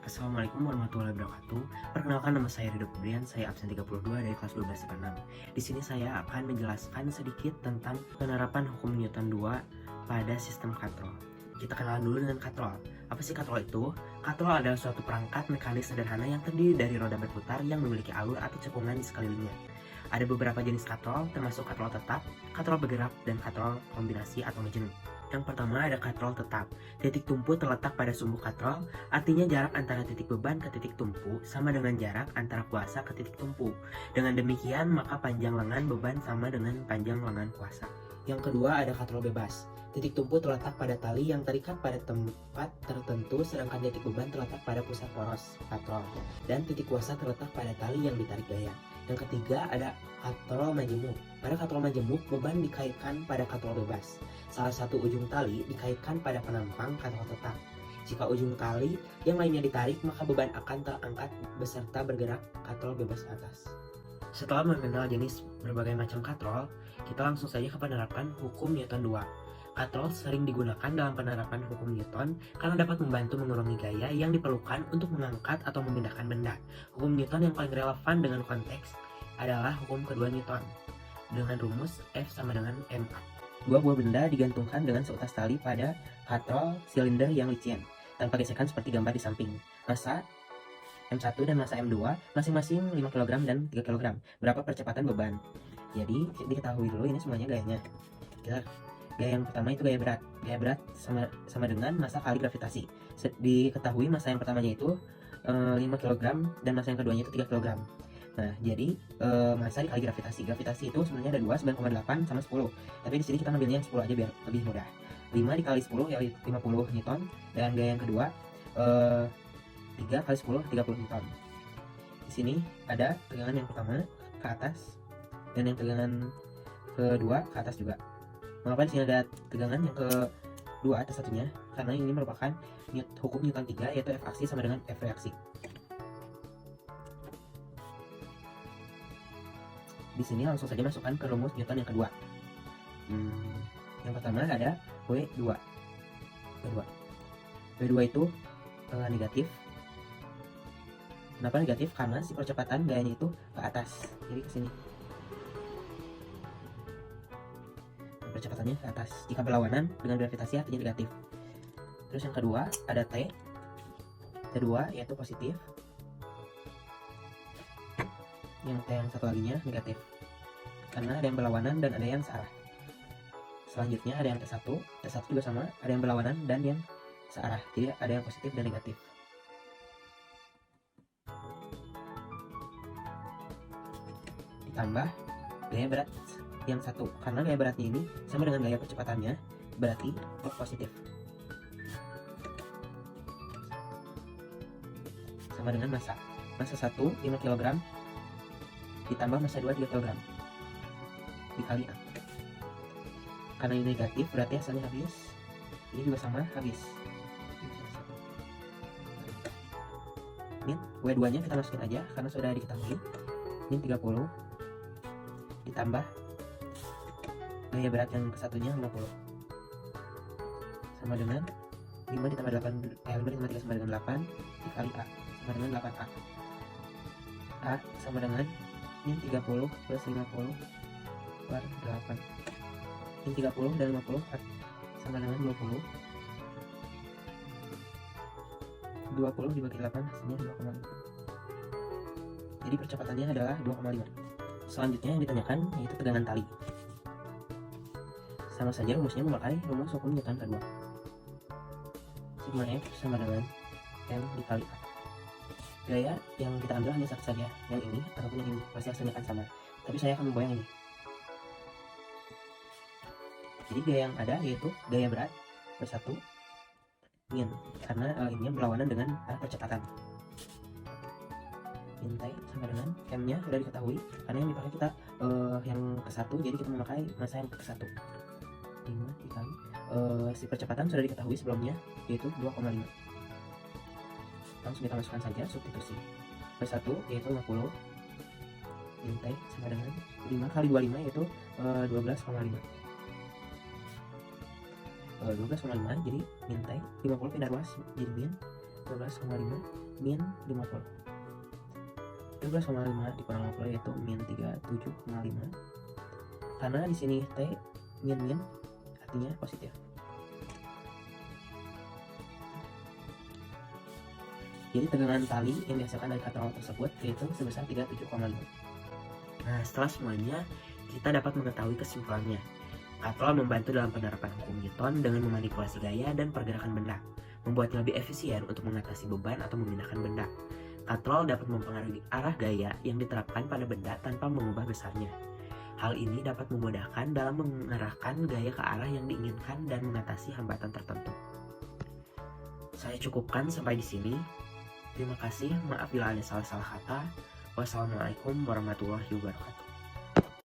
Assalamualaikum warahmatullahi wabarakatuh. Perkenalkan, nama saya Ridho Febrian, saya absen 32 dari kelas 12 IPA 6. Di sini saya akan menjelaskan sedikit tentang penerapan hukum Newton 2 pada sistem katrol. Kita kenalan dulu dengan katrol. Apa sih katrol itu? Katrol adalah suatu perangkat mekanis sederhana yang terdiri dari roda berputar yang memiliki alur atau cekungan di sekelilingnya. Ada beberapa jenis katrol, termasuk katrol tetap, katrol bergerak, dan katrol kombinasi atau majemuk. Yang pertama ada katrol tetap. Titik tumpu terletak pada sumbu katrol, artinya jarak antara titik beban ke titik tumpu sama dengan jarak antara kuasa ke titik tumpu. Dengan demikian, maka panjang lengan beban sama dengan panjang lengan kuasa. Yang kedua ada katrol bebas. Titik tumpu terletak pada tali yang terikat pada tempat tertentu, sedangkan titik beban terletak pada pusat poros katrol, dan titik kuasa terletak pada tali yang ditarik gaya. Yang ketiga ada katrol majemuk. Pada katrol majemuk, beban dikaitkan pada katrol bebas. Salah satu ujung tali dikaitkan pada penampang katrol tetap. Jika ujung tali yang lainnya ditarik, maka beban akan terangkat beserta bergerak katrol bebas ke atas. Setelah mengenal jenis berbagai macam katrol, kita langsung saja ke penerapan hukum Newton 2. Katrol sering digunakan dalam penerapan hukum Newton karena dapat membantu mengurangi gaya yang diperlukan untuk mengangkat atau memindahkan benda. Hukum Newton yang paling relevan dengan konteks adalah hukum kedua Newton dengan rumus F sama dengan ma. Dua buah benda digantungkan dengan seutas tali pada katrol silinder yang licin tanpa gesekan seperti gambar di samping. Massa M1 dan massa M2 masing-masing 5 kg dan 3 kg. Berapa percepatan beban? Jadi diketahui dulu ini semuanya gayanya. Gaya yang pertama itu gaya berat. Gaya berat sama dengan massa kali gravitasi. Diketahui massa yang pertamanya itu 5 kg dan massa yang keduanya itu 3 kg. Nah, jadi massa dikali gravitasi. Gravitasi itu sebenarnya ada 2, 9,8 sama 10. Tapi di sini kita ngambilnya yang 10 aja biar lebih mudah. 5 dikali 10 yaitu 50 Newton, dan gaya yang kedua 3 kali 10 30 Newton. Di sini ada tegangan yang pertama ke atas dan yang tegangan kedua ke atas juga. Mengapa di sini ada tegangan yang kedua atas satunya? Karena ini merupakan hukum Newton 3, yaitu F aksi sama dengan F reaksi. Di sini langsung saja masukkan ke rumus Newton yang kedua. Yang pertama ada W2. W2 itu negatif. Kenapa negatif? Karena si percepatan gayanya itu ke atas, jadi ke sini. Percepatannya ke atas. Jika berlawanan dengan gravitasi artinya negatif. Terus yang kedua ada T. T2 yaitu positif. Yang T yang satu laginya negatif, karena ada yang berlawanan dan ada yang searah. Selanjutnya ada yang T1 juga sama, ada yang berlawanan dan yang searah, jadi ada yang positif dan negatif. Ditambah gaya berat yang satu, karena gaya beratnya ini sama dengan gaya percepatannya, berarti positif. Sama dengan massa 1 5 kg ditambah massa 2 3 kg dikali A. Karena ini negatif berarti hasilnya habis. Ini juga sama, habis. Min W2 nya kita masukin aja karena sudah diketahui. Min 30 ditambah gaya berat yang kesatunya 50 sama dengan 5 ditambah 8 5 ditambah 3 sama dengan 8 dikali A sama dengan 8A. A sama dengan min 30 plus 50 per 8. Min 30 dan 50 sama dengan 20. 20 dibagi 8 hasilnya 2,5. Jadi percepatannya adalah 2,5. Selanjutnya yang ditanyakan yaitu tegangan tali. Sama saja rumusnya memakai rumus hukum Newton kedua. Sigma F sama dengan M dikali A. Gaya yang kita ambil hanya satu saja, yang ini ataupun yang ini, pasti hasilnya akan sama. Tapi saya akan membawa yang ini. Jadi gaya yang ada yaitu gaya berat per 1 min, karena ini berlawanan dengan percepatan. Min T sama dengan M nya sudah diketahui, karena yang dipakai kita yang ke 1, jadi kita memakai massa yang ke 1. 5 dikali si percepatan sudah diketahui sebelumnya, yaitu 2,5. Langsung kita masukkan saja substitusi. Per 1 yaitu 50 min T sama dengan 5 kali 25 yaitu 12,5. 12,5 jadi min T 50 pindah ruas jadi min 12,5 min 50. 12,5 dikurang 50 yaitu min 37,5. Karena di sini T min artinya positif. Jadi tegangan tali yang dihasilkan dari katrol tersebut yaitu sebesar 37,5. Nah, setelah semuanya, kita dapat mengetahui kesimpulannya. Katrol membantu dalam penerapan hukum Newton dengan memanipulasi gaya dan pergerakan benda, membuatnya lebih efisien untuk mengatasi beban atau memindahkan benda. Katrol dapat mempengaruhi arah gaya yang diterapkan pada benda tanpa mengubah besarnya. Hal ini dapat memudahkan dalam mengarahkan gaya ke arah yang diinginkan dan mengatasi hambatan tertentu. Saya cukupkan sampai di sini. Terima kasih, maaf bila ada salah-salah kata. Wassalamualaikum warahmatullahi wabarakatuh.